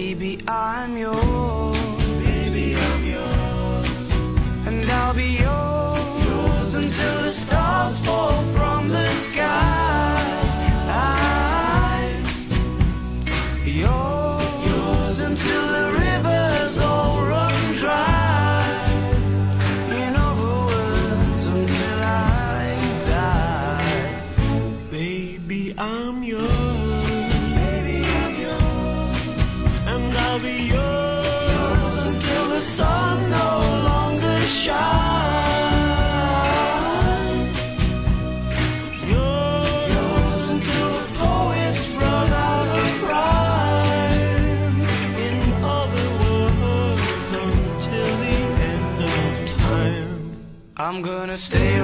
Baby, I'm yours. Baby, I'm yours. And I'll be yours until the stars fall from the sky. Yours until the rivers all run dry. In other words, until I die. Baby, I'm yours. Baby, I'm yours. And I'll be yours Until the sun no longer shines. Yours until the poets run out of rhyme. in other words until the end of time. I'm gonna stay